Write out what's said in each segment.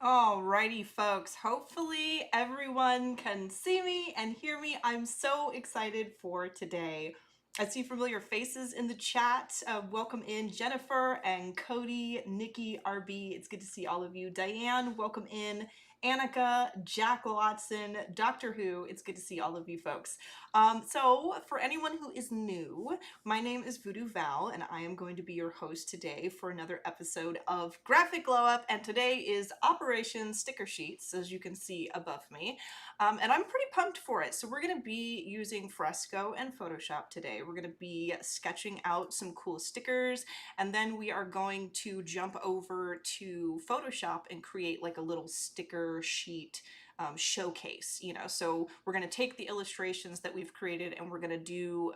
Alrighty, folks. Hopefully everyone can see me and hear me. I'm so excited for today. I see familiar faces in the chat. Welcome in Jennifer and Cody, Nikki, RB. It's good to see all of you. Diane, welcome in. Annika, Jack Watson, Doctor Who. It's good to see all of you folks. So for anyone who is new, my name is VooDoo Val, and I am going to be your host today for another episode of Graphic Glow Up. And today is Operation Sticker Sheets, as you can see above me. And I'm pretty pumped for it. So we're going to be using Fresco and Photoshop today. We're going to be sketching out some cool stickers, and then we are going to jump over to Photoshop and create like a little sticker sheet showcase, so we're going to take the illustrations that we've created and we're going to do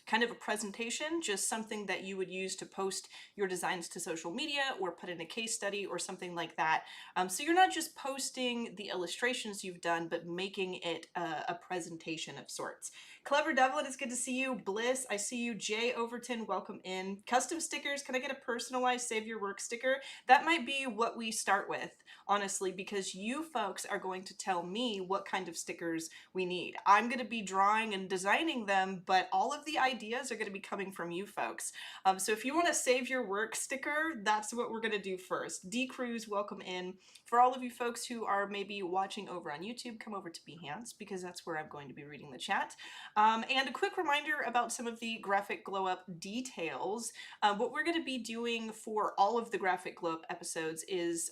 kind of a presentation, just something that you would use to post your designs to social media or put in a case study or something like that. So you're not just posting the illustrations you've done, but making it a presentation of sorts. Clever Devlin, it's good to see you. Bliss, I see you. Jay Overton, welcome in. Custom stickers, can I get a personalized Save Your Work sticker? That might be what we start with, honestly, because you folks are going to tell me what kind of stickers we need. I'm going to be drawing and designing them, but all of the ideas are going to be coming from you folks. So if you want to Save Your Work sticker, that's what we're going to do first. D Cruz, welcome in. For all of you folks who are maybe watching over on YouTube, come over to Behance because that's where I'm going to be reading the chat. And a quick reminder about some of the Graphic Glow Up details. What we're going to be doing for all of the Graphic Glow Up episodes is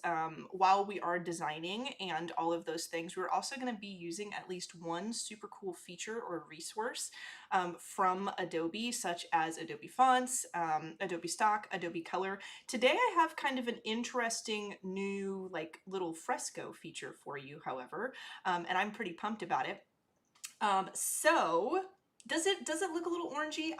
while we are designing and all of those things, we're also going to be using at least one super cool feature or resource from Adobe, such as Adobe Fonts, Adobe Stock, Adobe Color. Today I have kind of an interesting new like little Fresco feature for you, however, and I'm pretty pumped about it. So does it look a little orangey?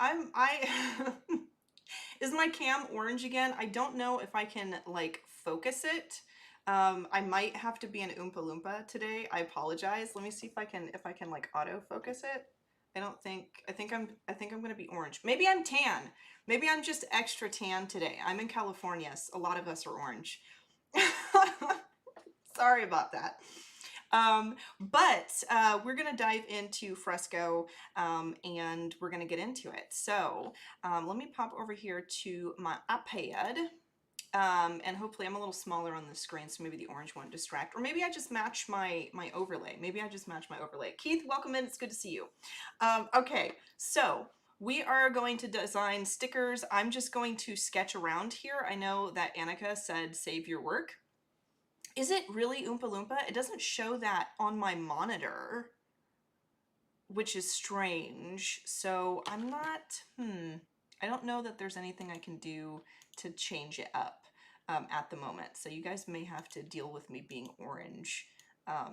Is my cam orange again? I don't know if I can like focus it. I might have to be an Oompa Loompa today. I apologize. Let me see if I can like autofocus it. I think I'm gonna be orange. Maybe I'm tan. Maybe I'm just extra tan today. I'm in California. So a lot of us are orange. Sorry about that. But we're going to dive into Fresco and we're going to get into it. So let me pop over here to my iPad. And hopefully I'm a little smaller on the screen, so maybe the orange won't distract. Or maybe I just match my overlay. Maybe I just match my overlay. Keith, welcome in. It's good to see you. Okay, so we are going to design stickers. I'm just going to sketch around here. I know that Annika said save your work. Is it really Oompa Loompa? It doesn't show that on my monitor, which is strange. So I'm not, I don't know that there's anything I can do to change it up at the moment. So you guys may have to deal with me being orange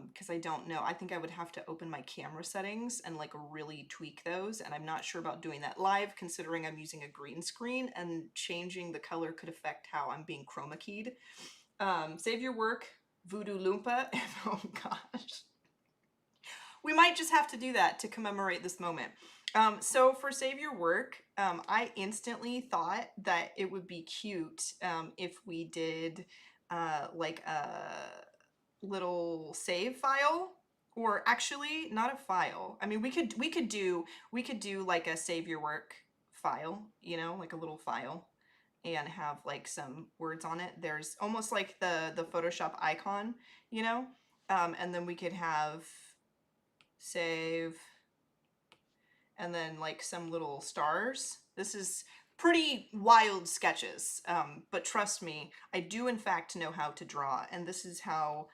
because I don't know. I think I would have to open my camera settings and like really tweak those. And I'm not sure about doing that live considering I'm using a green screen and changing the color could affect how I'm being chroma keyed. Save your work, VooDoo Loompa. Oh gosh. We might just have to do that to commemorate this moment. So for Save Your Work, I instantly thought that it would be cute if we did like a little save file, or actually not a file. I mean, we could do like a Save Your Work file, like a little file, and have like some words on it. There's almost like the Photoshop icon, and then we could have save and then like some little stars. This is pretty wild sketches, but trust me, I do in fact know how to draw, and this is how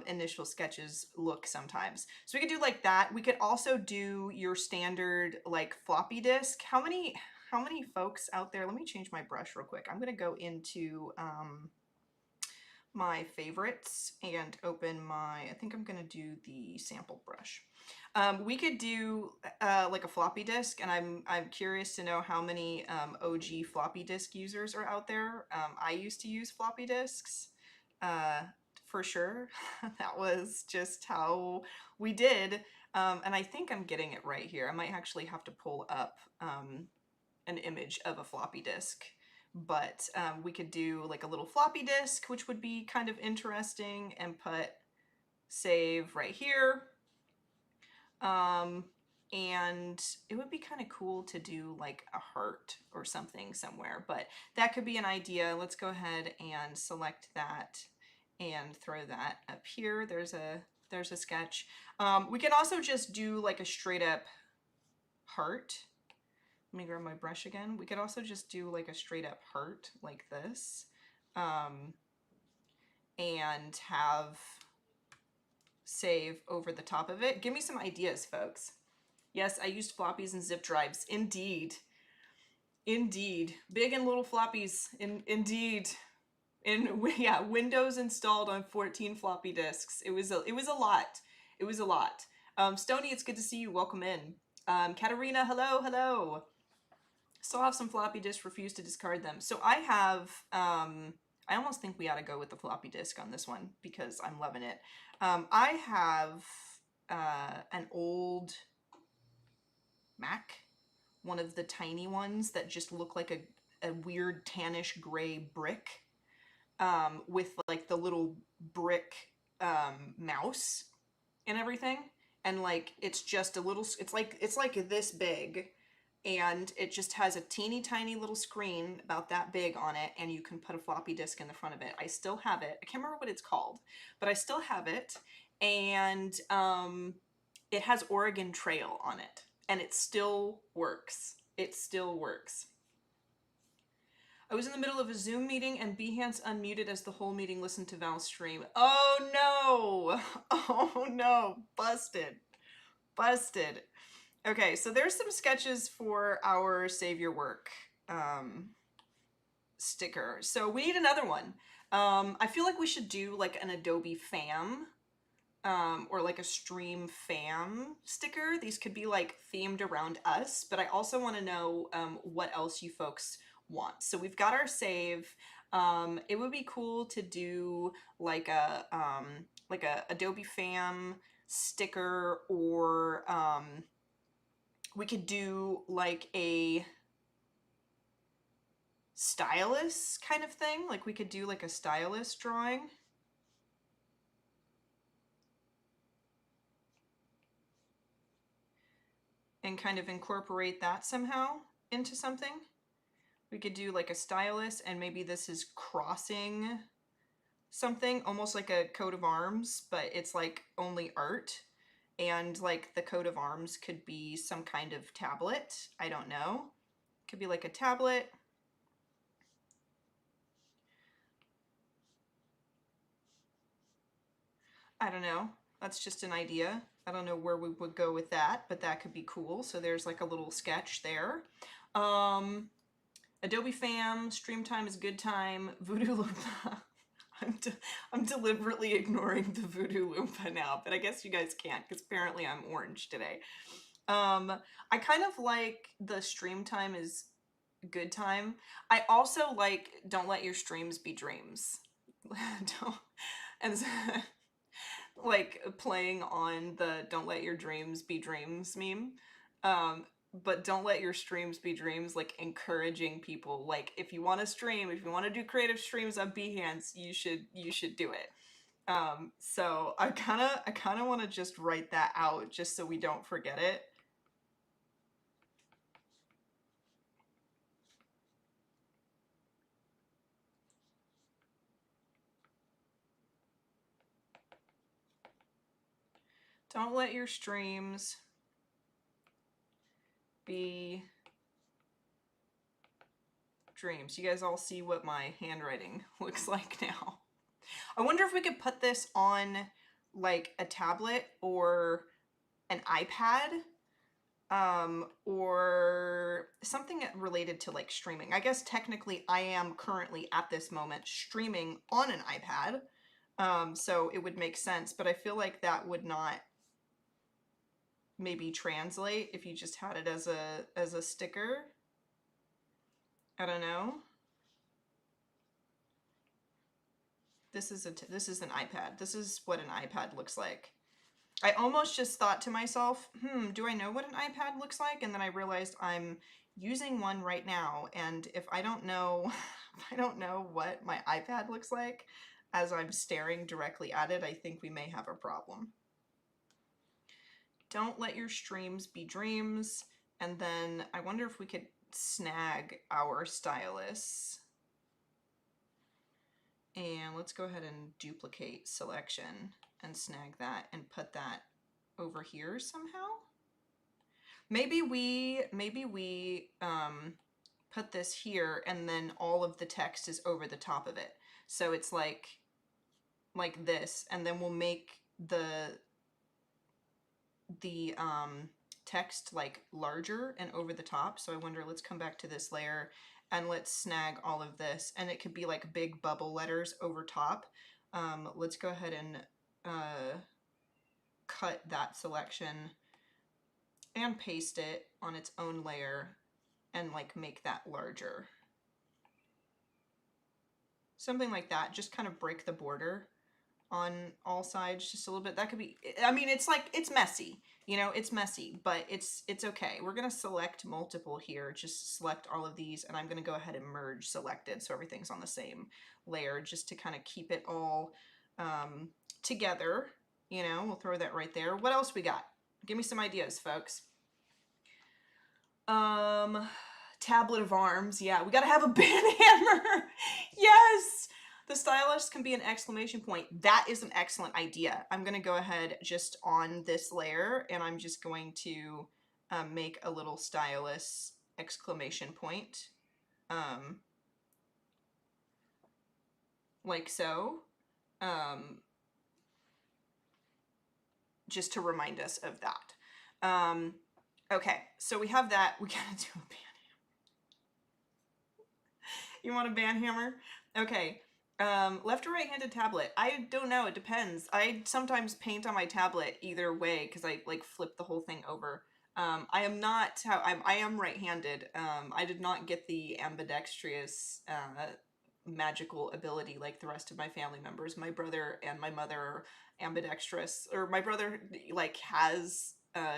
initial sketches look sometimes. So we could do like that. We could also do your standard like floppy disk. How many folks out there, let me change my brush real quick. I'm gonna go into my favorites and open I think I'm gonna do the sample brush. We could do like a floppy disk, and I'm curious to know how many OG floppy disk users are out there. I used to use floppy disks for sure. That was just how we did, and I think I'm getting it right here. I might actually have to pull up an image of a floppy disk. but we could do like a little floppy disk, which would be kind of interesting, and put save right here. And it would be kind of cool to do like a heart or something somewhere, but that could be an idea. Let's go ahead and select that and throw that up here. There's a sketch. We can also just do like a straight up heart. Let me grab my brush again. We could also just do like a straight up heart like this, and have save over the top of it. Give me some ideas, folks. Yes, I used floppies and zip drives. Indeed. Indeed. Big and little floppies. Indeed. Yeah, Windows installed on 14 floppy disks. It was a lot. It was a lot. Stony, it's good to see you. Welcome in. Katarina, hello, hello. Still have some floppy disks, refuse to discard them. So I have, I almost think we ought to go with the floppy disk on this one because I'm loving it. I have an old Mac, one of the tiny ones that just look like a weird tannish gray brick, with like the little brick mouse and everything. And like it's just a little, it's like this big, and it just has a teeny tiny little screen about that big on it, and you can put a floppy disk in the front of it. I still have it. I can't remember what it's called, but I still have it. And it has Oregon Trail on it, and it still works. It still works. I was in the middle of a Zoom meeting and Behance unmuted as the whole meeting listened to Val's stream. Oh no! Oh no! Busted. Busted. Okay, so there's some sketches for our Save Your Work sticker. So we need another one. I feel like we should do like an Adobe Fam, or like a stream fam sticker. These could be like themed around us, but I also want to know what else you folks want. So we've got our save. It would be cool to do like a Adobe Fam sticker, or we could do like a stylus kind of thing. Like we could do like a stylus drawing. And kind of incorporate that somehow into something. We could do like a stylus, and maybe this is crossing something, almost like a coat of arms, but it's like only art. And like the coat of arms could be some kind of tablet. I don't know. Could be like a tablet. I don't know. That's just an idea. I don't know where we would go with that, but that could be cool. So there's like a little sketch there. Adobe Fam, stream time is good time. VooDoo Loompa. I'm deliberately ignoring the VooDoo Loompa now, but I guess you guys can't because apparently I'm orange today. I kind of like the stream time is good time. I also like don't let your streams be dreams. Don't, and like playing on the don't let your dreams be dreams meme. But don't let your streams be dreams, like encouraging people, like if you want to stream, if you want to do creative streams on Behance, you should do it. So I kind of want to just write that out just so we don't forget it. Don't let your streams be dreams. You guys all see what my handwriting looks like now. I wonder if we could put this on like a tablet or an iPad, or something related to like streaming. I guess technically I am currently at this moment streaming on an iPad, so it would make sense, but I feel like that would not maybe translate if you just had it as a sticker. I don't know. This is an iPad. This is what an iPad looks like. I almost just thought to myself, do I know what an iPad looks like? And then I realized I'm using one right now, and if I don't know, if I don't know what my iPad looks like as I'm staring directly at it, I think we may have a problem. Don't let your streams be dreams. And then I wonder if we could snag our stylus. And let's go ahead and duplicate selection and snag that and put that over here somehow. Maybe we put this here and then all of the text is over the top of it. So it's like this, and then we'll make the text like larger and over the top. So I wonder, let's come back to this layer and let's snag all of this, and it could be like big bubble letters over top. Let's go ahead and cut that selection and paste it on its own layer and like make that larger. Something like that, just kind of break the border on all sides just a little bit. That could be, I mean, it's like, it's messy, you know, it's messy, but it's okay. We're going to select multiple here, just select all of these, and I'm going to go ahead and merge selected so everything's on the same layer, just to kind of keep it all together. You know, we'll throw that right there. What else we got? Give me some ideas, folks. Tablet of arms. Yeah, we got to have a band hammer. Yes. The stylus can be an exclamation point. That is an excellent idea. I'm going to go ahead just on this layer, and I'm just going to make a little stylus exclamation point. Like so. Just to remind us of that. Okay, so we have that. We gotta do a band hammer. You want a band hammer? Okay. Left or right-handed tablet? I don't know. It depends. I sometimes paint on my tablet either way because I like flip the whole thing over. I am not. I am right-handed. I did not get the ambidextrous magical ability like the rest of my family members. My brother and my mother are ambidextrous, or my brother like has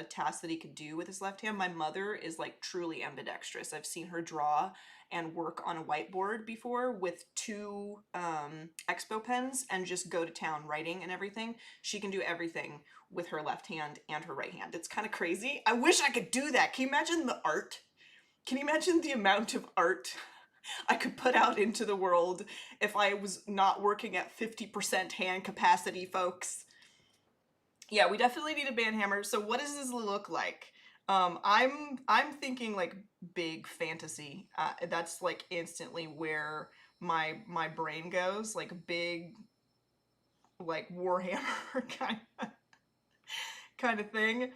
tasks that he could do with his left hand. My mother is like truly ambidextrous. I've seen her draw and work on a whiteboard before with two expo pens and just go to town writing and everything. She can do everything with her left hand and her right hand. It's kind of crazy. I wish I could do that. Can you imagine the art? Can you imagine the amount of art I could put out into the world if I was not working at 50% hand capacity, folks? Yeah, we definitely need a band hammer. So what does this look like? I'm thinking like big fantasy. That's like instantly where my brain goes, like big, like Warhammer kind of thing.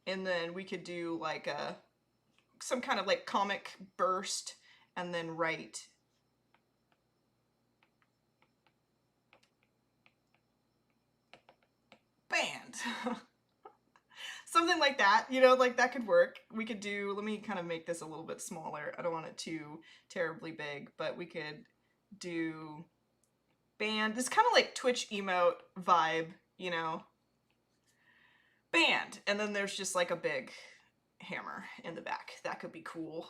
And then we could do like some kind of like comic burst, and then write band. Something like that, you know, like that could work. We could do, let me kind of make this a little bit smaller. I don't want it too terribly big, but we could do band. This kind of like Twitch emote vibe, you know, band. And then there's just like a big hammer in the back. That could be cool.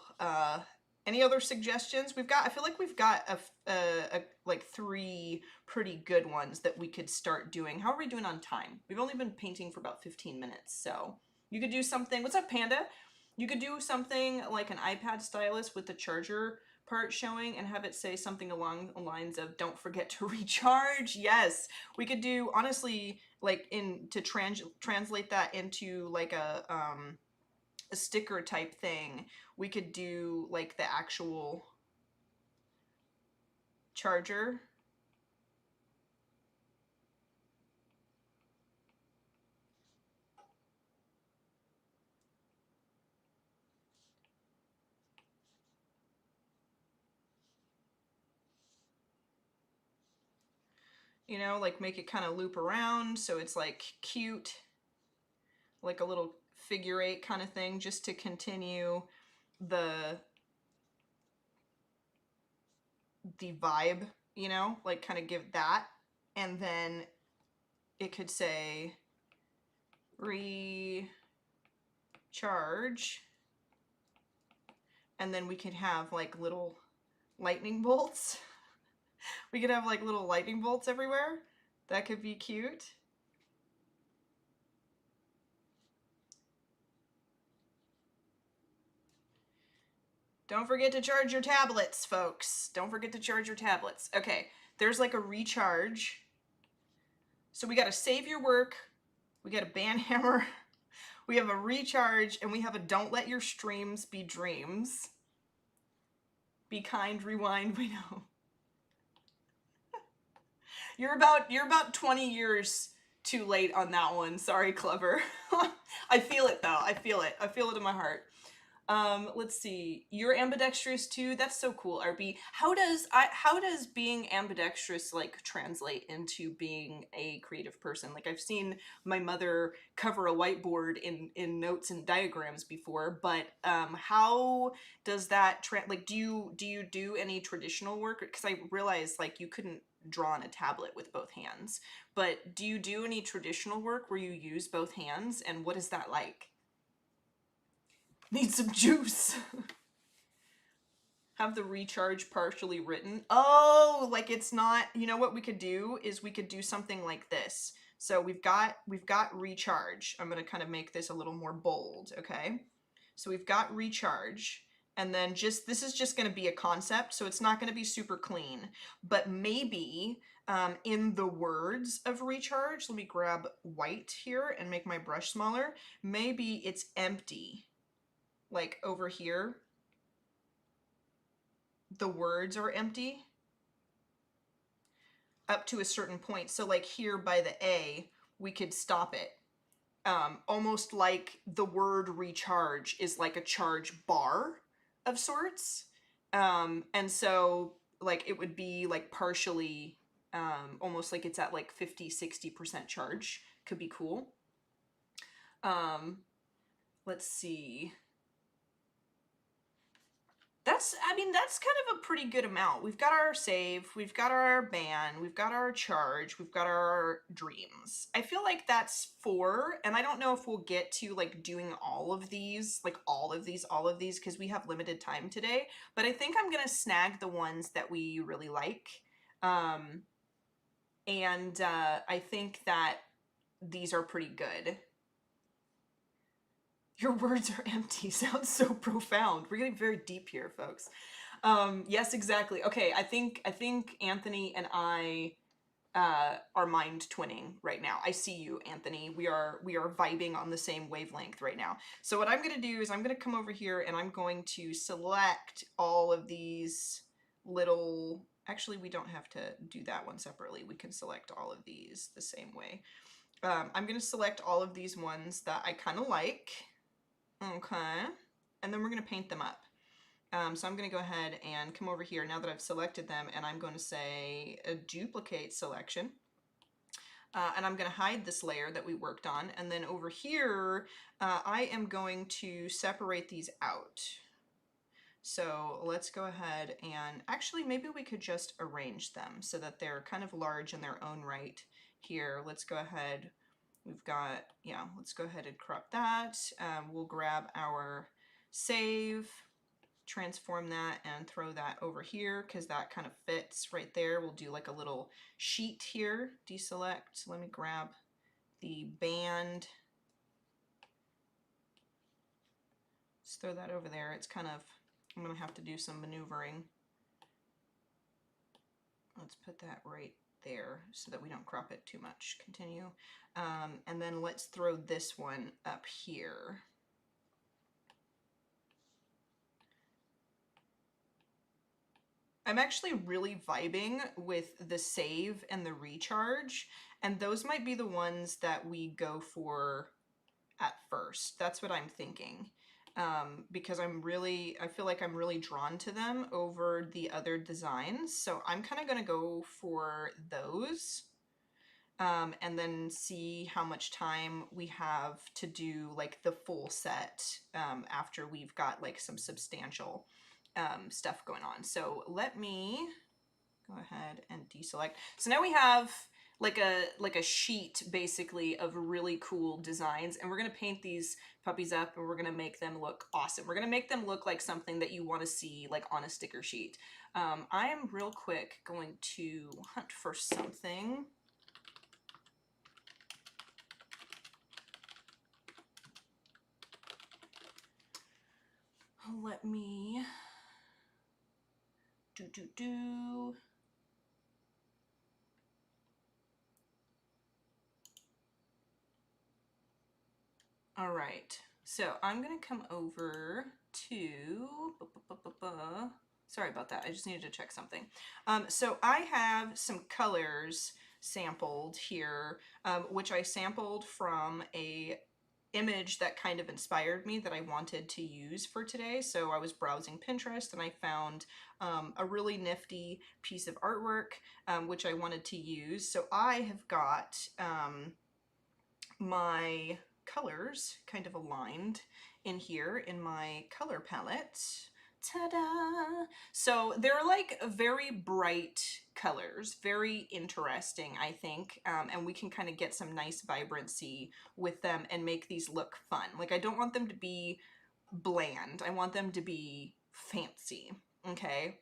Any other suggestions? I feel like we've got like 3 pretty good ones that we could start doing. How are we doing on time? We've only been painting for about 15 minutes, so you could do something. What's up, Panda? You could do something like an iPad stylus with the charger part showing and have it say something along the lines of "Don't forget to recharge." Yes, we could do, honestly, like to translate that into like a sticker type thing. We could do like the actual charger. You know, like make it kind of loop around so it's like cute, like a little figure 8 kind of thing, just to continue the vibe, you know, like kind of give that. And then it could say recharge, and then we could have like little lightning bolts. We could have like little lightning bolts everywhere. That could be cute. Don't forget to charge your tablets, folks. Don't forget to charge your tablets. Okay, there's like a recharge. So we got to save your work. We got a band hammer. We have a recharge, and we have a don't let your streams be dreams. Be kind, rewind, we know. You're about 20 years too late on that one. Sorry, Clever. I feel it though. I feel it. I feel it in my heart. Let's see. You're ambidextrous too. That's so cool, RB. How does being ambidextrous like translate into being a creative person? Like I've seen my mother cover a whiteboard in notes and diagrams before, but how does that like do you do any traditional work? Because I realized like you couldn't draw on a tablet with both hands, but do you do any traditional work where you use both hands, and what is that like? Need some juice. Have the recharge partially written. Oh, like it's not, you know what we could do is we could do something like this. So we've got recharge. I'm going to kind of make this a little more bold, okay? So we've got recharge, and then this is just going to be a concept, so it's not going to be super clean, but maybe in the words of recharge, let me grab white here and make my brush smaller. Maybe it's empty. Like over here, the words are empty up to a certain point. So like here by the A, we could stop it. Almost like the word recharge is like a charge bar of sorts. And so like it would be like partially, almost like it's at like 50-60% charge. Could be cool. Let's see. That's kind of a pretty good amount. We've got our save, we've got our ban, we've got our charge, we've got our dreams. I feel like that's 4, and I don't know if we'll get to like doing all of these, because we have limited time today, but I think I'm gonna snag the ones that we really like. I think that these are pretty good. Your words are empty. Sounds so profound. We're getting very deep here, folks. Yes, exactly. Okay, I think Anthony and I are mind twinning right now. I see you, Anthony. We are vibing on the same wavelength right now. So what I'm gonna do is I'm gonna come over here and I'm going to select all of these little. Actually, we don't have to do that one separately. We can select all of these the same way. I'm gonna select all of these ones that I kind of like. Okay, and then we're going to paint them up. So I'm going to go ahead and come over here now that I've selected them, and I'm going to say a duplicate selection. And I'm going to hide this layer that we worked on, and then over here I am going to separate these out. So let's go ahead and actually maybe we could just arrange them so that they're kind of large in their own right here. Let's go ahead. We've got, yeah, let's go ahead and crop that. We'll grab our save, transform that, and throw that over here because that kind of fits right there. We'll do like a little sheet here. Deselect. Let me grab the band. Let's throw that over there. It's kind of, I'm going to have to do some maneuvering. Let's put that right there so that we don't crop it too much. Continue. And then let's throw this one up here. I'm actually really vibing with the save and the recharge, and those might be the ones that we go for at first. That's what I'm thinking. Because I feel like I'm really drawn to them over the other designs. So I'm kind of going to go for those. And then see how much time we have to do like the full set after we've got like some substantial stuff going on. So let me go ahead and deselect. So now we have like a sheet basically of really cool designs, and we're gonna paint these puppies up and we're gonna make them look awesome. We're gonna make them look like something that you want to see like on a sticker sheet. I am real quick going to hunt for something. Let me do. All right, so I'm gonna come over to, sorry about that, I just needed to check something. So I have some colors sampled here, which I sampled from a image that kind of inspired me that I wanted to use for today. So I was browsing Pinterest and I found a really nifty piece of artwork, which I wanted to use. So I have got my colors kind of aligned in here in my color palette. Ta-da! So they're like very bright colors, very interesting, I think, and we can kind of get some nice vibrancy with them and make these look fun. Like, I don't want them to be bland. I want them to be fancy, okay?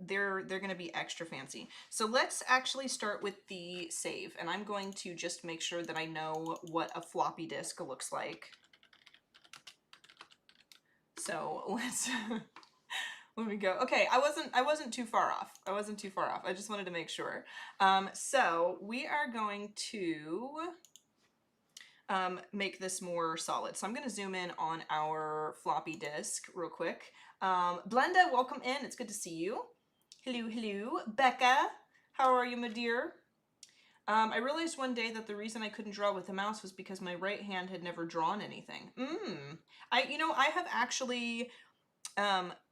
They're gonna be extra fancy. So let's actually start with the save, and I'm going to just make sure that I know what a floppy disk looks like. So let's let me go. Okay, I wasn't too far off. I wasn't too far off. I just wanted to make sure. So we are going to make this more solid. So I'm going to zoom in on our floppy disk real quick. Blenda, welcome in. It's good to see you. Hello, hello. Becca, how are you, my dear? I realized one day that the reason I couldn't draw with the mouse was because my right hand had never drawn anything. I have actually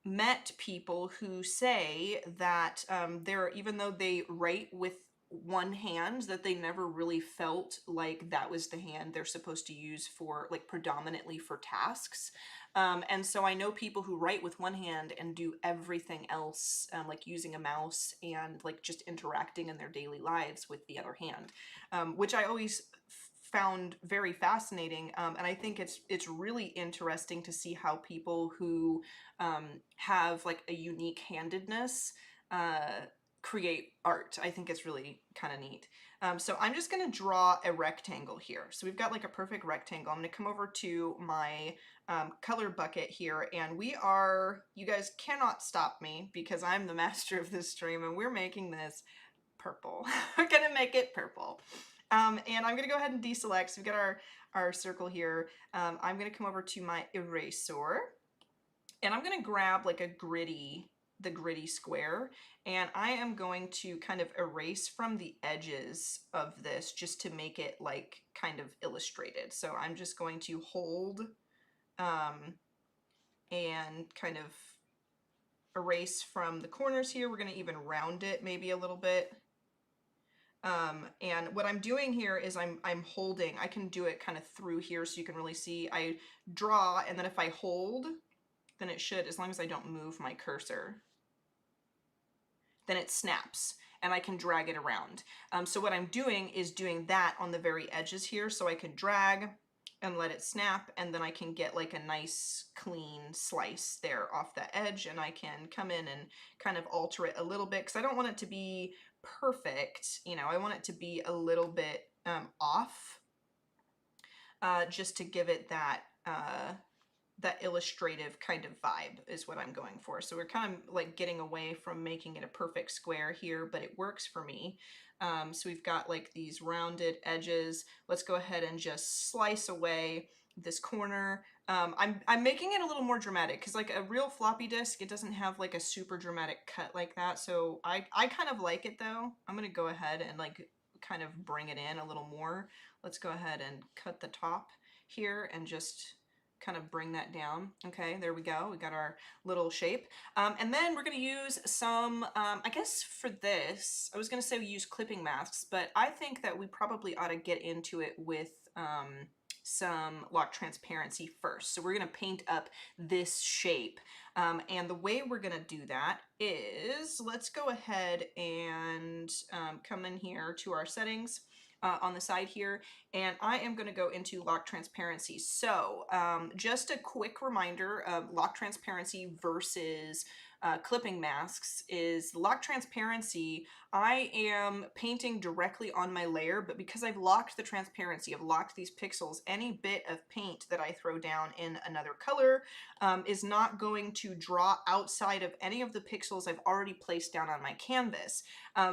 met people who say that even though they write with one hand, that they never really felt like that was the hand they're supposed to use for, like, predominantly for tasks. And so I know people who write with one hand and do everything else, like using a mouse and like just interacting in their daily lives with the other hand, which I always found very fascinating. And I think it's really interesting to see how people who have like a unique handedness create art. I think it's really kind of neat. So I'm just going to draw a rectangle here. So we've got like a perfect rectangle. I'm going to come over to my color bucket here, and you guys cannot stop me because I'm the master of this stream, and we're making this purple. We're going to make it purple. And I'm going to go ahead and deselect. So we've got our circle here. I'm going to come over to my eraser, and I'm going to grab like the gritty square, and I am going to kind of erase from the edges of this just to make it like kind of illustrated. So I'm just going to hold and kind of erase from the corners here. We're going to even round it maybe a little bit. And what I'm doing here is I'm holding. I can do it kind of through here so you can really see. I draw, and then if I hold, then it should, as long as I don't move my cursor, then it snaps and I can drag it around. So what I'm doing is doing that on the very edges here, so I can drag and let it snap, and then I can get like a nice clean slice there off the edge, and I can come in and kind of alter it a little bit because I don't want it to be perfect. I want it to be a little bit off, just to give it that illustrative kind of vibe is what I'm going for. So we're kind of like getting away from making it a perfect square here, but it works for me. So we've got like these rounded edges. Let's go ahead and just slice away this corner. I'm making it a little more dramatic because like a real floppy disk, it doesn't have like a super dramatic cut like that. So I kind of like it though. I'm going to go ahead and like kind of bring it in a little more. Let's go ahead and cut the top here and just kind of bring that down. Okay, there we go. We got our little shape. And then we're going to use some, I guess for this, I was going to say we use clipping masks, but I think that we probably ought to get into it with some lock transparency first. So we're going to paint up this shape. And the way we're going to do that is, let's go ahead and come in here to our settings on the side here, and I am going to go into lock transparency. So just a quick reminder of lock transparency versus clipping masks is lock transparency. I am painting directly on my layer, but because I've locked the transparency, I've locked these pixels, any bit of paint that I throw down in another color is not going to draw outside of any of the pixels I've already placed down on my canvas.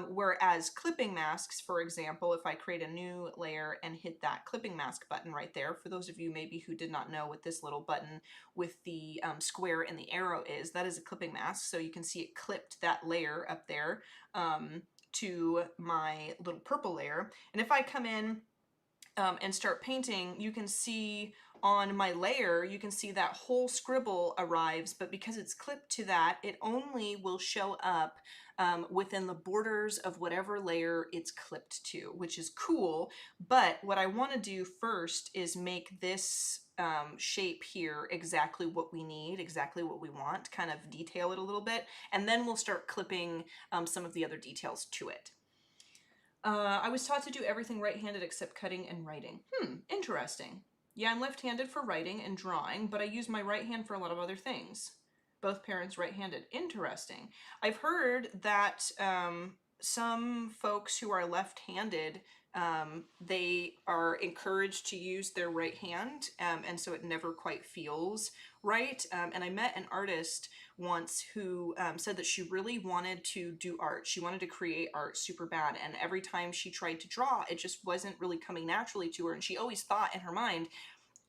Whereas clipping masks, for example, if I create a new layer and hit that clipping mask button right there, for those of you maybe who did not know what this little button with the square and the arrow is, that is a clipping mask. So you can see it clipped that layer up there to my little purple layer. And if I come in and start painting, you can see on my layer, you can see that whole scribble arrives, but because it's clipped to that, it only will show up within the borders of whatever layer it's clipped to, which is cool. But what I want to do first is make this shape here exactly what we need, exactly what we want, kind of detail it a little bit, and then we'll start clipping some of the other details to it. I was taught to do everything right-handed except cutting and writing. Interesting. Yeah, I'm left-handed for writing and drawing, but I use my right hand for a lot of other things. Both parents right-handed. Interesting. I've heard that some folks who are left-handed, they are encouraged to use their right hand, and so it never quite feels right. And I met an artist once who said that she really wanted to do art. She wanted to create art super bad, and every time she tried to draw, it just wasn't really coming naturally to her, and she always thought in her mind,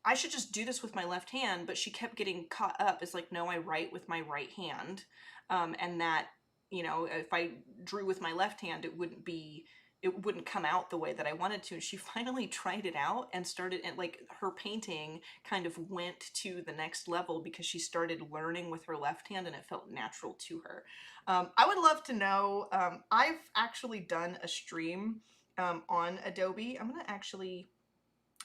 I should just do this with my left hand, but she kept getting caught up. It's like, no, I write with my right hand, and that, you know, if I drew with my left hand, it wouldn't come out the way that I wanted to. She finally tried it out and started, and like her painting kind of went to the next level because she started learning with her left hand and it felt natural to her. I would love to know, I've actually done a stream on Adobe. I'm gonna actually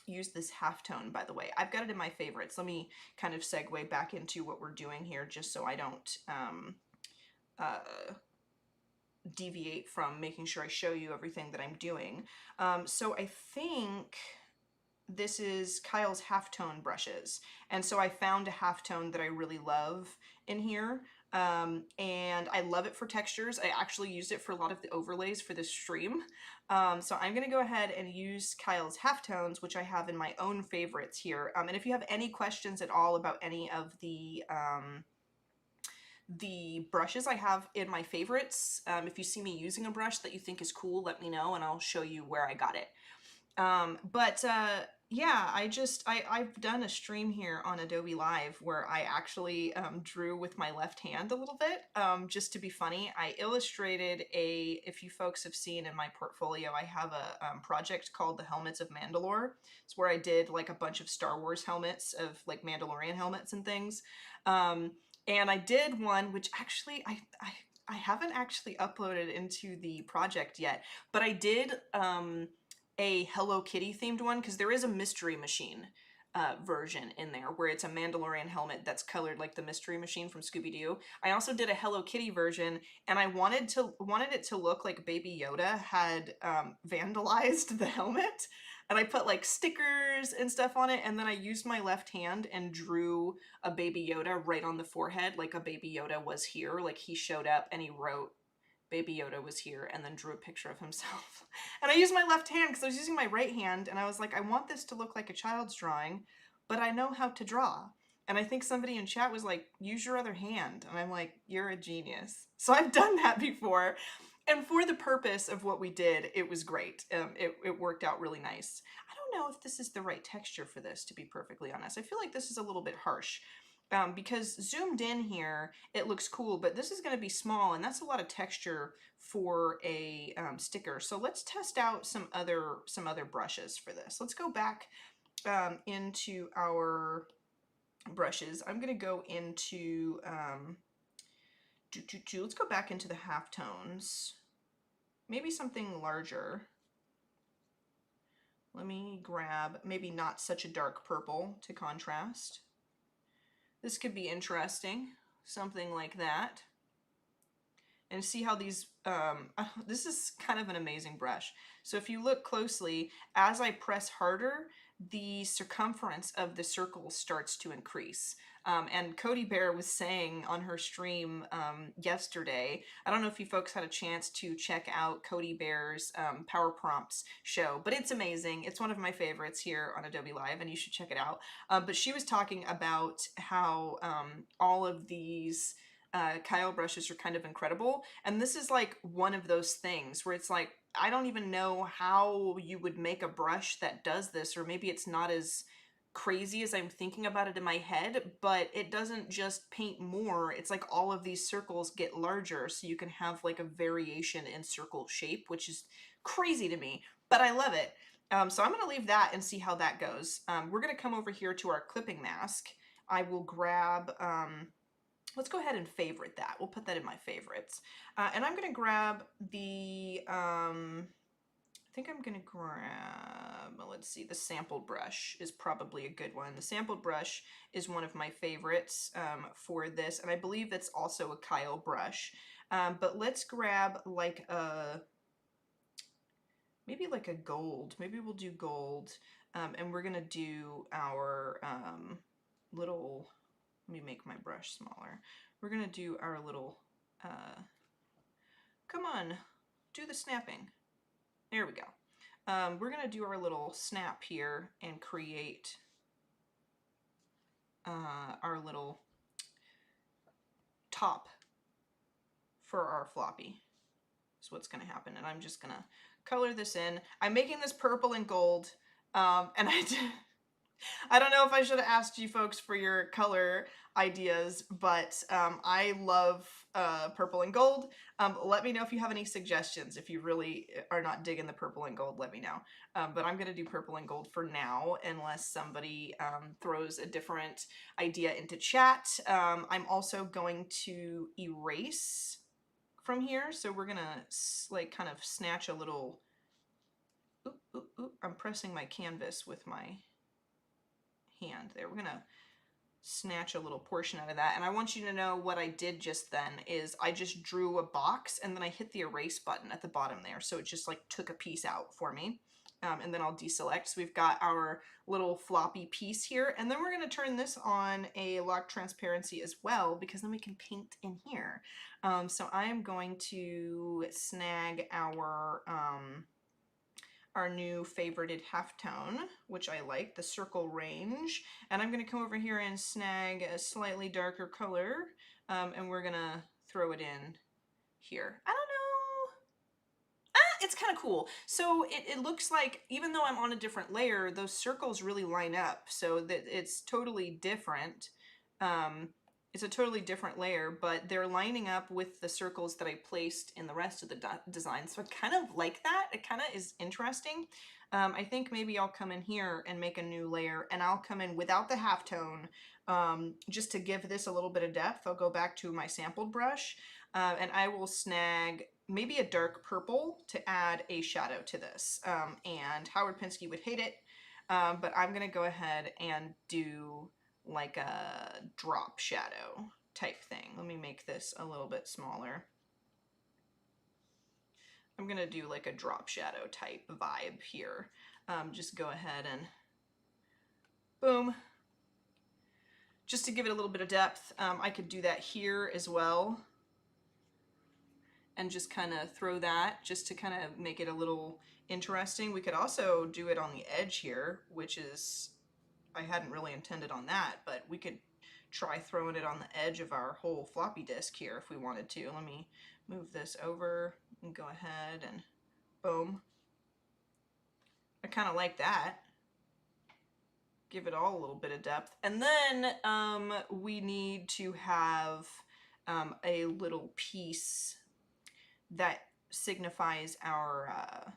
use this halftone, by the way. I've got it in my favorites. Let me kind of segue back into what we're doing here just so I don't deviate from making sure I show you everything that I'm doing. So I think this is Kyle's halftone brushes. And so I found a halftone that I really love in here. And I love it for textures. I actually used it for a lot of the overlays for this stream. So I'm going to go ahead and use Kyle's halftones, which I have in my own favorites here. And if you have any questions at all about any of the brushes I have in my favorites, if you see me using a brush that you think is cool, let me know and I'll show you where I got it. Yeah, I've done a stream here on Adobe Live where I actually drew with my left hand a little bit, just to be funny. I illustrated if you folks have seen in my portfolio, I have a project called The Helmets of Mandalore. It's where I did like a bunch of Star Wars helmets of like Mandalorian helmets and things. And I did one, which actually I haven't actually uploaded into the project yet, but I did a Hello Kitty themed one because there is a Mystery Machine version in there where it's a Mandalorian helmet that's colored like the Mystery Machine from Scooby-Doo. I also did a Hello Kitty version, and I wanted it to look like Baby Yoda had vandalized the helmet, and I put like stickers and stuff on it, and then I used my left hand and drew a Baby Yoda right on the forehead, like a Baby Yoda was here, like he showed up and he wrote Baby Yoda was here, and then drew a picture of himself. And I used my left hand because I was using my right hand, and I was like, I want this to look like a child's drawing, but I know how to draw. And I think somebody in chat was like, use your other hand. And I'm like, you're a genius. So I've done that before. And for the purpose of what we did, it was great. It worked out really nice. I don't know if this is the right texture for this, to be perfectly honest. I feel like this is a little bit harsh. Because zoomed in here, it looks cool, but this is going to be small, and that's a lot of texture for a sticker. So let's test out some other brushes for this. Let's go back into our brushes. I'm going to go into, let's go back into the halftones. Maybe something larger. Let me grab maybe not such a dark purple to contrast. This could be interesting, something like that. And see how these, this is kind of an amazing brush. So if you look closely, as I press harder, the circumference of the circle starts to increase. And Cody Bear was saying on her stream yesterday, I don't know if you folks had a chance to check out Cody Bear's Power Prompts show, but it's amazing. It's one of my favorites here on Adobe Live, and you should check it out. But she was talking about how all of these Kyle brushes are kind of incredible. And this is like one of those things where it's like, I don't even know how you would make a brush that does this, or maybe it's not as crazy as I'm thinking about it in my head, but it doesn't just paint more. It's like all of these circles get larger, so you can have like a variation in circle shape, which is crazy to me, but I love it. So I'm gonna leave that and see how that goes. We're gonna come over here to our clipping mask. I will grab, let's go ahead and favorite that. We'll put that in my favorites. And I'm going to grab the, I think I'm going to grab, let's see, the sampled brush is probably a good one. The sampled brush is one of my favorites for this, and I believe that's also a Kyle brush. But let's grab like a, maybe like a gold. Maybe we'll do gold. And we're going to do our little, let me make my brush smaller. We're gonna do our little, come on, do the snapping. There we go. We're gonna do our little snap here and create our little top for our floppy. Is what's gonna happen, and I'm just gonna color this in. I'm making this purple and gold, and I don't know if I should have asked you folks for your color ideas, but I love purple and gold. Let me know if you have any suggestions. If you really are not digging the purple and gold, let me know. But I'm going to do purple and gold for now, unless somebody throws a different idea into chat. I'm also going to erase from here. So we're going to like kind of snatch a little, oop, oop, oop. I'm pressing my canvas with my hand there. We're gonna snatch a little portion out of that, and I want you to know what I did just then is I just drew a box and then I hit the erase button at the bottom there, so it just like took a piece out for me. And then I'll deselect. So we've got our little floppy piece here, and then we're going to turn this on a lock transparency as well, because then we can paint in here. So I am going to snag our new favorited halftone, which I like, the circle range. And I'm gonna come over here and snag a slightly darker color, and we're gonna throw it in here. I don't know. It's kind of cool. So it looks like, even though I'm on a different layer, those circles really line up, so that it's totally different. It's a totally different layer, but they're lining up with the circles that I placed in the rest of the design. So I kind of like that. It kind of is interesting. I think maybe I'll come in here and make a new layer, and I'll come in without the halftone, just to give this a little bit of depth. I'll go back to my sampled brush, and I will snag maybe a dark purple to add a shadow to this. And Howard Pinsky would hate it, but I'm gonna go ahead and do like a drop shadow type thing. Let me make this a little bit smaller. I'm gonna do like a drop shadow type vibe here. Just go ahead and boom. Just to give it a little bit of depth. I could do that here as well, and just kind of throw that just to kind of make it a little interesting. We could also do it on the edge here, which is, I hadn't really intended on that, but we could try throwing it on the edge of our whole floppy disk here if we wanted to. Let me move this over and go ahead and boom. I kind of like that. Give it all a little bit of depth. And then we need to have a little piece that signifies our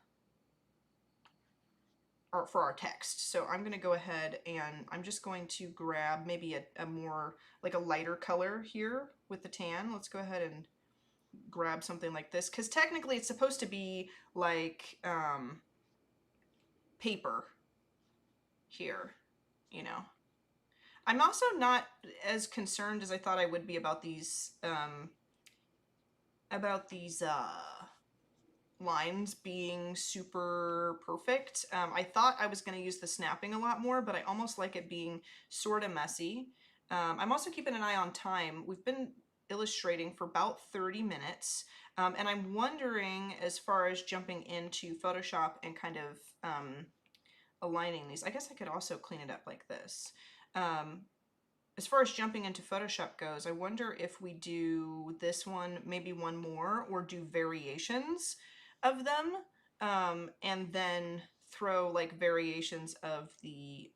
for our text. So I'm going to go ahead and I'm just going to grab maybe a more like a lighter color here with the tan. Let's go ahead and grab something like this, because technically it's supposed to be like paper here, you know. I'm also not as concerned as I thought I would be about these lines being super perfect. I thought I was going to use the snapping a lot more, but I almost like it being sort of messy. I'm also keeping an eye on time. We've been illustrating for about 30 minutes, and I'm wondering, as far as jumping into Photoshop and kind of aligning these, I guess I could also clean it up like this. As far as jumping into Photoshop goes, I wonder if we do this one, maybe one more, or do variations of them, and then throw like variations of the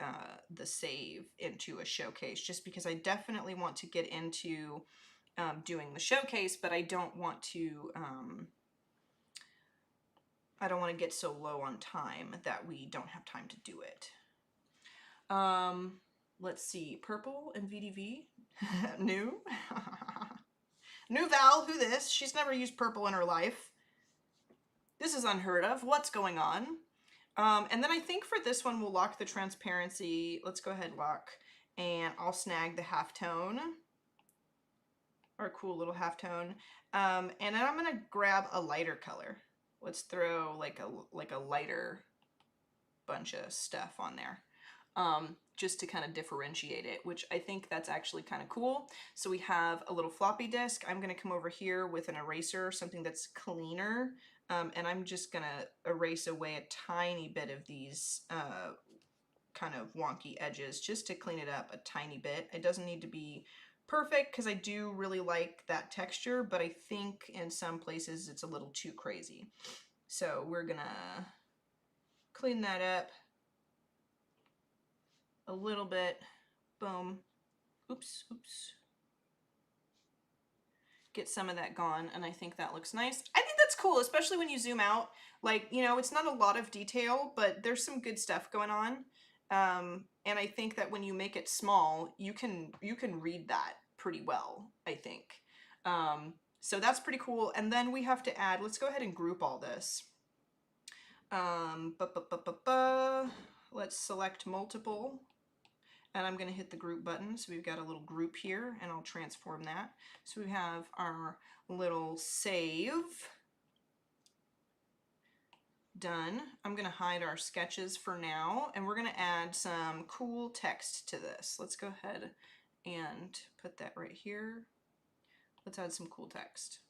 save into a showcase, just because I definitely want to get into doing the showcase, but I don't want to get so low on time that we don't have time to do it. Let's see, purple and VDV, new. New Val, who this? She's never used purple in her life. This is unheard of. What's going on? And then I think for this one, we'll lock the transparency. Let's go ahead and lock, and I'll snag the halftone, our cool little halftone. And then I'm gonna grab a lighter color. Let's throw like a lighter bunch of stuff on there. Just to kind of differentiate it, which I think that's actually kind of cool. So we have a little floppy disk. I'm going to come over here with an eraser, something that's cleaner, and I'm just going to erase away a tiny bit of these kind of wonky edges just to clean it up a tiny bit. It doesn't need to be perfect because I do really like that texture, but I think in some places it's a little too crazy. So we're going to clean that up a little bit. Boom. Oops. Get some of that gone, and I think that looks nice. I think that's cool, especially when you zoom out. Like, you know, it's not a lot of detail, but there's some good stuff going on. And I think that when you make it small, you can read that pretty well, I think. So that's pretty cool. And then we have to add, let's go ahead and group all this. Let's select multiple, and I'm going to hit the group button. So we've got a little group here, and I'll transform that. So we have our little save done. I'm going to hide our sketches for now, and we're going to add some cool text to this. Let's go ahead and put that right here. Let's add some cool text.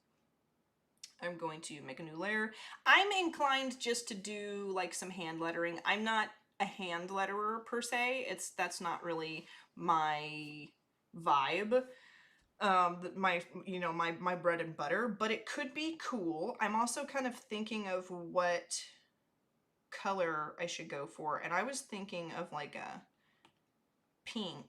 I'm going to make a new layer. I'm inclined just to do like some hand lettering. I'm not a hand letterer per se. That's not really my vibe. My bread and butter, but it could be cool. I'm also kind of thinking of what color I should go for, and I was thinking of like a pink.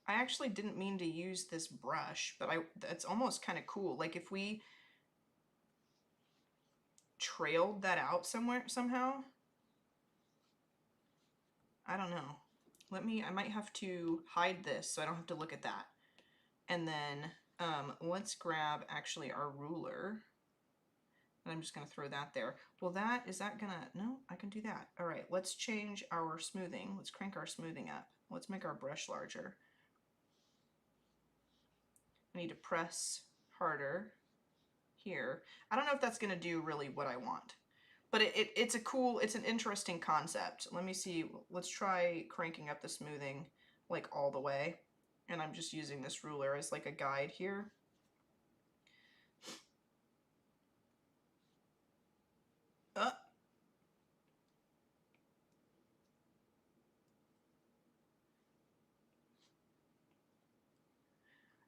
I actually didn't mean to use this brush, but that's almost kind of cool. Like if we trailed that out somewhere somehow. I don't know. I might have to hide this so I don't have to look at that. And then let's grab actually our ruler. And I'm just gonna throw that there. Well, no, I can do that. All right, let's change our smoothing. Let's crank our smoothing up. Let's make our brush larger. I need to press harder here. I don't know if that's gonna do really what I want, but it's an interesting concept. Let me see, let's try cranking up the smoothing like all the way. And I'm just using this ruler as like a guide here.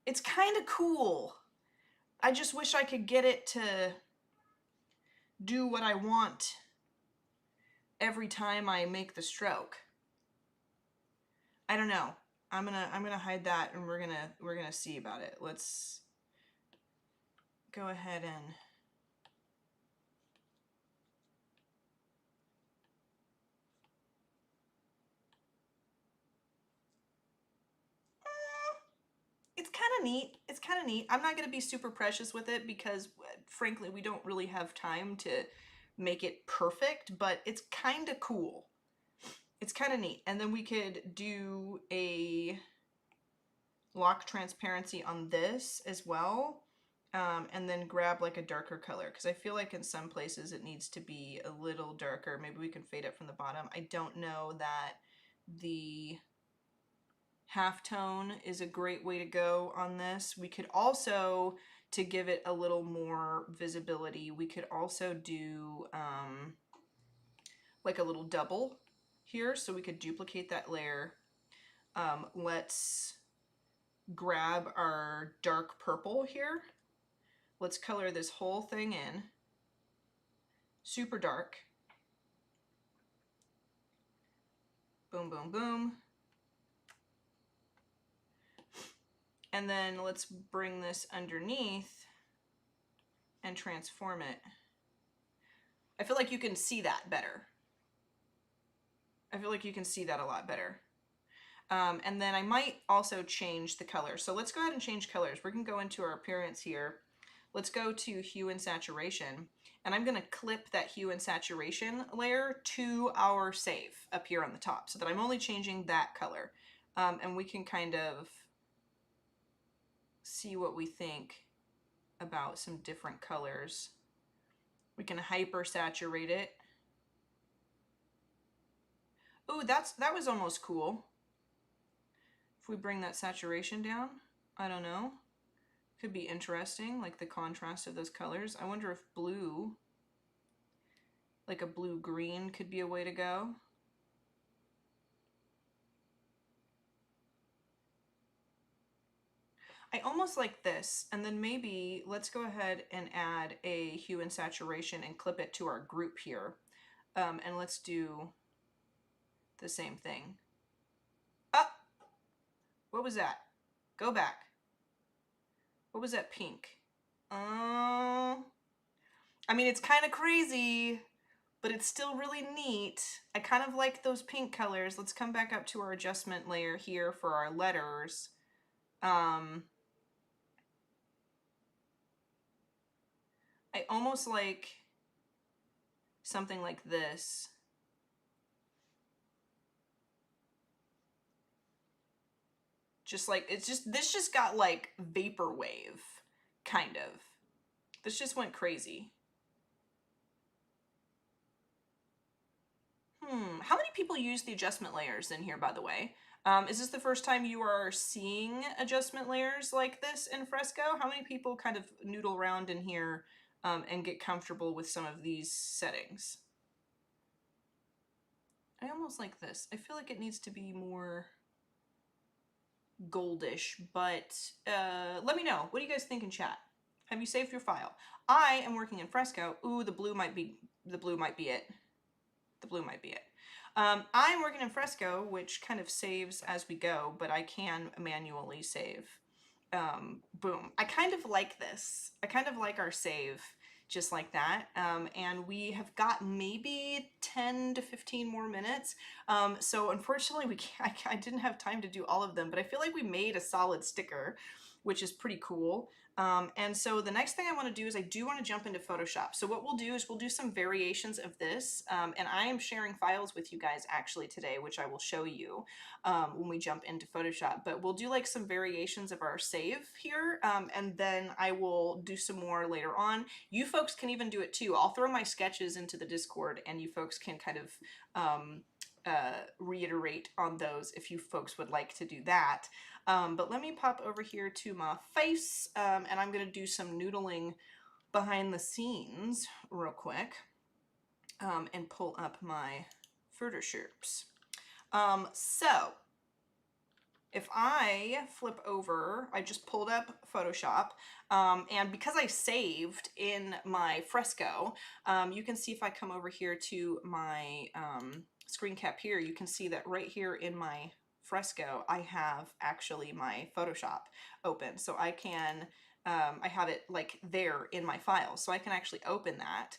It's kind of cool. I just wish I could get it to do what I want every time I make the stroke. I don't know. I'm gonna hide that, and we're gonna see about it. Let's go ahead and it's kind of neat. It's kind of neat. I'm not going to be super precious with it because frankly, we don't really have time to make it perfect, but it's kind of cool. It's kind of neat. And then we could do a lock transparency on this as well. And then grab like a darker color, because I feel like in some places it needs to be a little darker. Maybe we can fade it from the bottom. I don't know that the halftone is a great way to go on this. We could also, to give it a little more visibility, we could also do like a little double here, so we could duplicate that layer. Let's grab our dark purple here. Let's color this whole thing in super dark. Boom, boom, boom. And then let's bring this underneath and transform it. I feel like you can see that better. I feel like you can see that a lot better. And then I might also change the color. So let's go ahead and change colors. We're gonna go into our appearance here. Let's go to hue and saturation. And I'm gonna clip that hue and saturation layer to our save up here on the top, so that I'm only changing that color. And we can kind of see what we think about some different colors. We can hyper saturate it. Ooh, that was almost cool. If we bring that saturation down, I don't know. Could be interesting, like the contrast of those colors. I wonder if blue, like a blue-green, could be a way to go. I almost like this, and then maybe let's go ahead and add a hue and saturation and clip it to our group here. And let's do the same thing. Ah! What was that? Go back. What was that pink? I mean, it's kind of crazy, but it's still really neat. I kind of like those pink colors. Let's come back up to our adjustment layer here for our letters. I almost like something like this. Just like, this just got like vaporwave, kind of. This just went crazy. How many people use the adjustment layers in here, by the way? Is this the first time you are seeing adjustment layers like this in Fresco? How many people kind of noodle around in here and get comfortable with some of these settings? I almost like this. I feel like it needs to be more goldish, but let me know. What do you guys think in chat? Have you saved your file? I am working in Fresco. Ooh, the blue might be it. The blue might be it. I'm working in Fresco, which kind of saves as we go, but I can manually save. Boom. I kind of like this. I kind of like our save just like that. And we have got maybe 10 to 15 more minutes. So unfortunately I didn't have time to do all of them, but I feel like we made a solid sticker, which is pretty cool. And so the next thing I want to do is I do want to jump into Photoshop. So what we'll do is we'll do some variations of this. And I am sharing files with you guys actually today, which I will show you when we jump into Photoshop. But we'll do like some variations of our save here. And then I will do some more later on. You folks can even do it too. I'll throw my sketches into the Discord and you folks can kind of reiterate on those if you folks would like to do that. But let me pop over here to my face and I'm going to do some noodling behind the scenes real quick and pull up my Photoshops. So if I flip over, I just pulled up Photoshop, and because I saved in my Fresco, you can see if I come over here to my screen cap here, you can see that right here in my Fresco, I have actually my Photoshop open. So I can, I have it like there in my file. So I can actually open that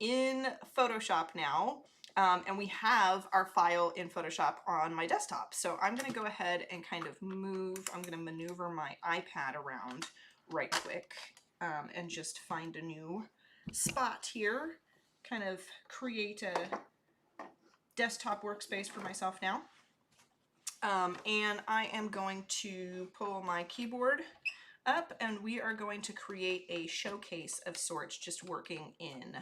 in Photoshop now. And we have our file in Photoshop on my desktop. So I'm going to go ahead and kind of move, I'm going to maneuver my iPad around right quick. and just find a new spot here, kind of create a desktop workspace for myself now. And I am going to pull my keyboard up, and we are going to create a showcase of sorts just working in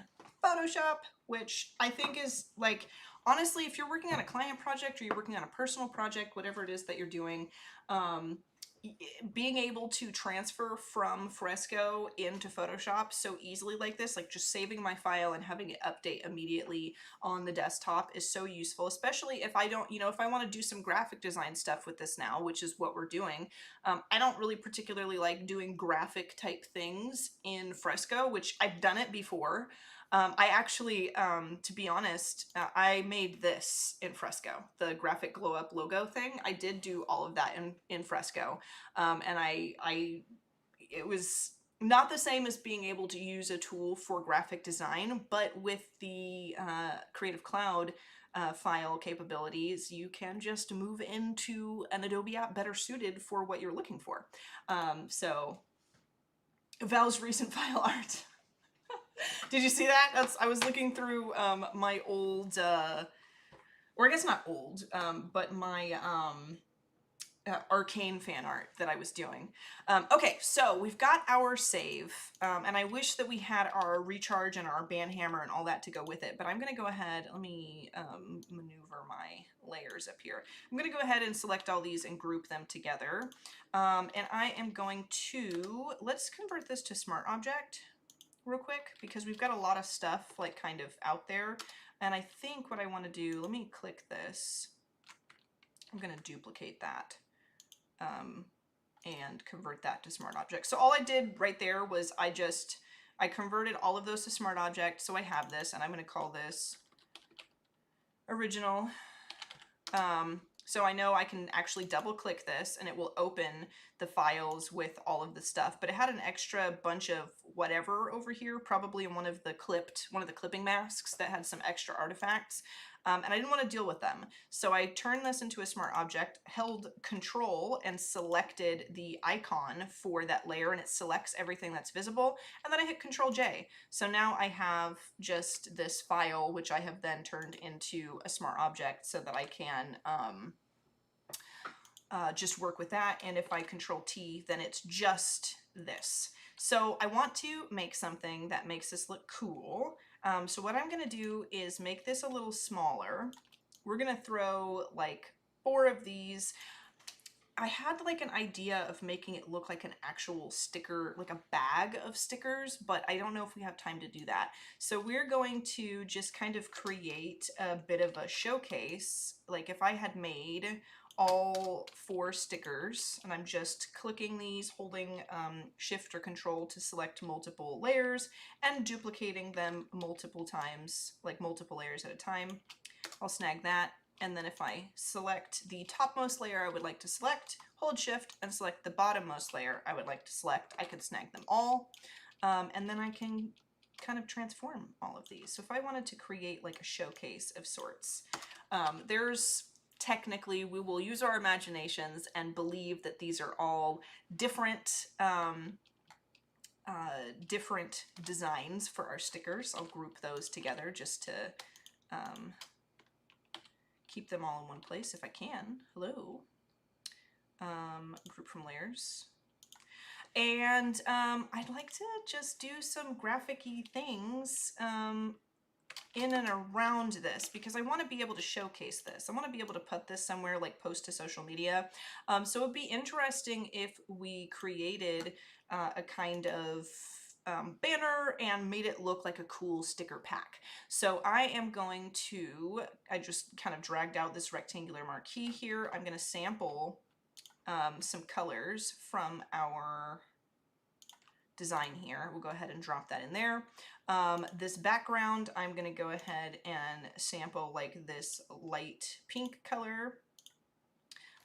Photoshop, which I think is like, honestly, if you're working on a client project or you're working on a personal project, whatever it is that you're doing, being able to transfer from Fresco into Photoshop so easily like this, like just saving my file and having it update immediately on the desktop is so useful, especially if I don't, if I want to do some graphic design stuff with this now, which is what we're doing. I don't really particularly like doing graphic type things in Fresco, which I've done it before. I actually, to be honest, I made this in Fresco, the graphic glow up logo thing. I did do all of that in Fresco. And it was not the same as being able to use a tool for graphic design, but with the Creative Cloud file capabilities, you can just move into an Adobe app better suited for what you're looking for. So Val's recent file art. Did you see that? I was looking through my old, or I guess not old, but my arcane fan art that I was doing. Okay, so we've got our save, and I wish that we had our recharge and our band hammer and all that to go with it, but I'm going to go ahead, let me maneuver my layers up here. I'm going to go ahead and select all these and group them together, and I am going to, let's convert this to Smart Object real quick, because we've got a lot of stuff like kind of out there, and I think what I want to do, let me click this, I'm going to duplicate that and convert that to Smart Object. So all I did right there was I converted all of those to Smart Object, so I have this, and I'm going to call this Original. So I know I can actually double click this and it will open the files with all of the stuff, but it had an extra bunch of whatever over here, probably in one of the clipping masks that had some extra artifacts. And I didn't want to deal with them. So I turned this into a Smart Object, held Control and selected the icon for that layer, and it selects everything that's visible. And then I hit Control J. So now I have just this file, which I have then turned into a Smart Object so that I can just work with that. And if I Control T, then it's just this. So I want to make something that makes this look cool. So what I'm going to do is make this a little smaller. We're going to throw like 4 of these. I had like an idea of making it look like an actual sticker, like a bag of stickers, but I don't know if we have time to do that. So we're going to just kind of create a bit of a showcase. Like if I had made all 4 stickers, and I'm just clicking these, holding Shift or Control to select multiple layers and duplicating them multiple times, like multiple layers at a time. I'll snag that. And then if I select the topmost layer I would like to select, hold Shift and select the bottommost layer I would like to select, I can snag them all. And then I can kind of transform all of these. So if I wanted to create like a showcase of sorts, technically we will use our imaginations and believe that these are all different different designs for our stickers. I'll group those together just to keep them all in one place if I can. Hello. Group from layers. And I'd like to just do some graphic-y things in and around this, because I want to be able to showcase this. I want to be able to put this somewhere, like post to social media. So it'd be interesting if we created a kind of banner and made it look like a cool sticker pack. So I just kind of dragged out this rectangular marquee here. I'm going to sample some colors from our design here. We'll go ahead and drop that in there. This background, I'm going to go ahead and sample like this light pink color.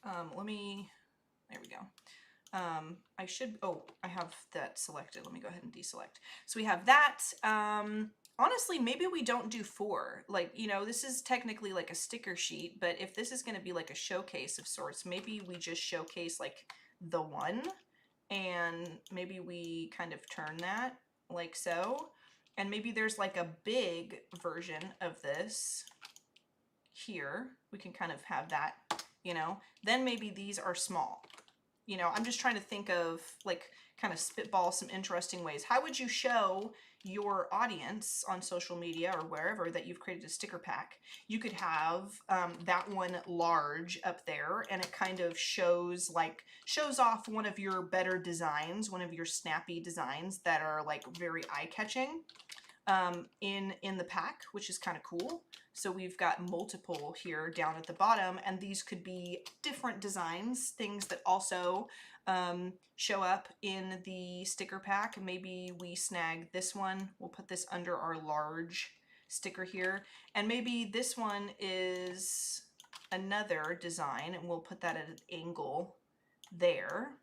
There we go. I have that selected. Let me go ahead and deselect. So we have that. Honestly, maybe we don't do 4. Like, this is technically like a sticker sheet, but if this is going to be like a showcase of sorts, maybe we just showcase like the 1 and maybe we kind of turn that like so. And maybe there's like a big version of this here. We can kind of have that, you know. Then maybe these are small. You know, I'm just trying to think of like kind of spitball some interesting ways. How would you show your audience on social media or wherever that you've created a sticker pack? You could have that one large up there, and it kind of shows off one of your better designs, one of your snappy designs that are like very eye-catching in the pack, which is kind of cool. So we've got multiple here down at the bottom, and these could be different designs, things that also show up in the sticker pack. Maybe we snag this one. We'll put this under our large sticker here. And maybe this one is another design, and we'll put that at an angle there.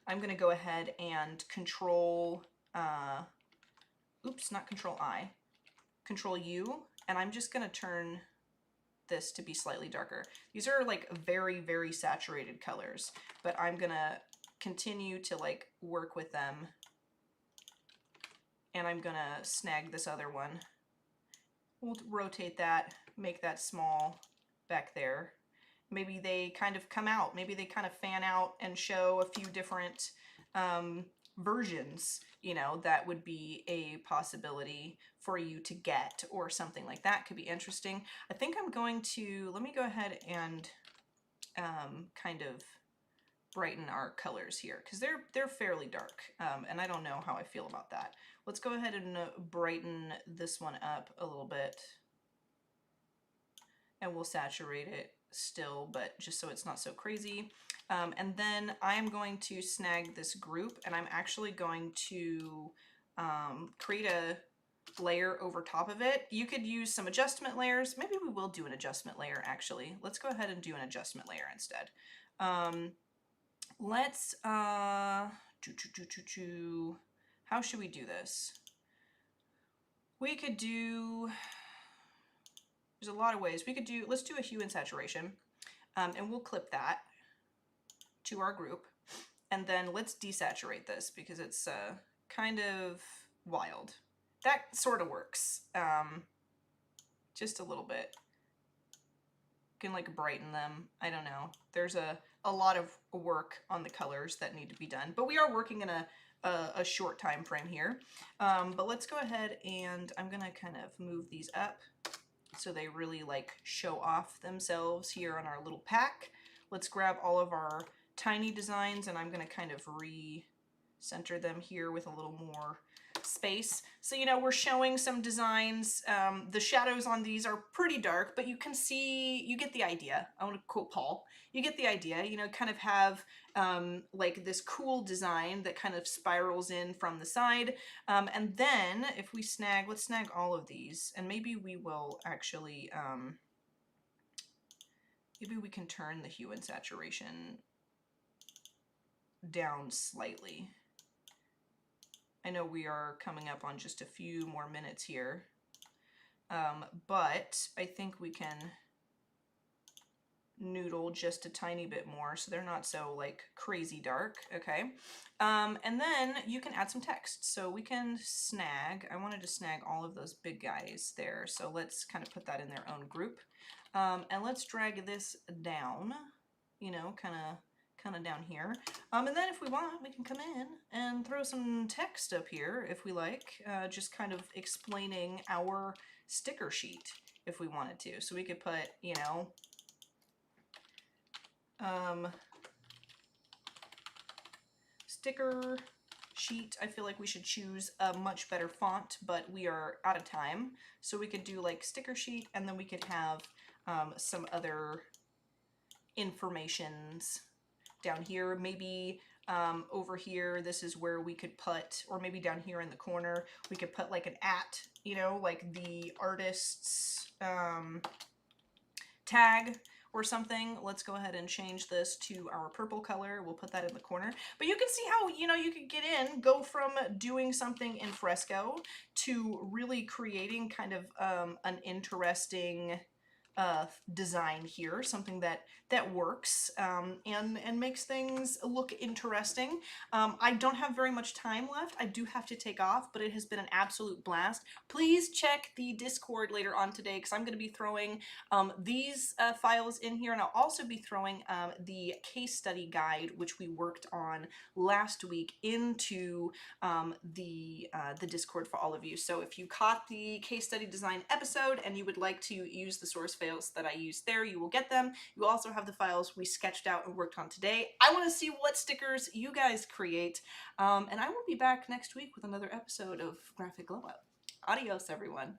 I'm going to go ahead and control, oops, not control I, control U, and I'm just going to turn this to be slightly darker. These are like very, very saturated colors, but I'm going to continue to like work with them, and I'm going to snag this other one. We'll rotate that, make that small back there. Maybe they kind of come out, maybe they kind of fan out and show a few different versions, you know, that would be a possibility for you to get, or something like that could be interesting. I think I'm going to, let me go ahead and kind of brighten our colors here, because they're fairly dark, and I don't know how I feel about that. Let's go ahead and brighten this one up a little bit, and we'll saturate it still, but just so it's not so crazy. And then I'm going to snag this group, and I'm actually going to create a layer over top of it. You could use some adjustment layers. Maybe we will do an adjustment layer actually. Let's go ahead and do an adjustment layer instead. Let's, how should we do this? We could do, there's a lot of ways. We could do, let's do a hue and saturation, and we'll clip that to our group. And then let's desaturate this because it's kind of wild. That sort of works, just a little bit. You can like brighten them. I don't know. There's a lot of work on the colors that need to be done, but we are working in a short time frame here. But let's go ahead, and I'm gonna kind of move these up so they really like show off themselves here on our little pack. Let's grab all of our tiny designs, and I'm gonna kind of re-center them here with a little more space. So, you know, we're showing some designs. The shadows on these are pretty dark, but you can see, you get the idea. I want to quote Paul. You get the idea, you know, kind of have like this cool design that kind of spirals in from the side. And then if we snag, let's snag all of these, and maybe we will actually, maybe we can turn the hue and saturation down slightly. I know we are coming up on just a few more minutes here, but I think we can noodle just a tiny bit more so they're not so like crazy dark. Okay, and then you can add some text. So we can snag, I wanted to snag all of those big guys there, so let's kind of put that in their own group, and let's drag this down, you know, kind of down here. And then if we want, we can come in and throw some text up here if we like, just kind of explaining our sticker sheet if we wanted to. So we could put, you know, sticker sheet. I feel like we should choose a much better font, but we are out of time. So we could do like sticker sheet, and then we could have some other informations down here. Maybe over here, this is where we could put, or maybe down here in the corner, we could put like an @ you know, like the artist's tag or something. Let's go ahead and change this to our purple color. We'll put that in the corner. But you can see how, you know, you could get in, go from doing something in Fresco to really creating kind of an interesting design here, something that works, and makes things look interesting. I don't have very much time left. I do have to take off, but it has been an absolute blast. Please check the Discord later on today, because I'm going to be throwing these files in here, and I'll also be throwing the case study guide, which we worked on last week, into the Discord for all of you. So if you caught the case study design episode and you would like to use the source files that I used there, you will get them. You also have the files we sketched out and worked on today. I want to see what stickers you guys create, and I will be back next week with another episode of Graphic Glow Up. Adios, everyone.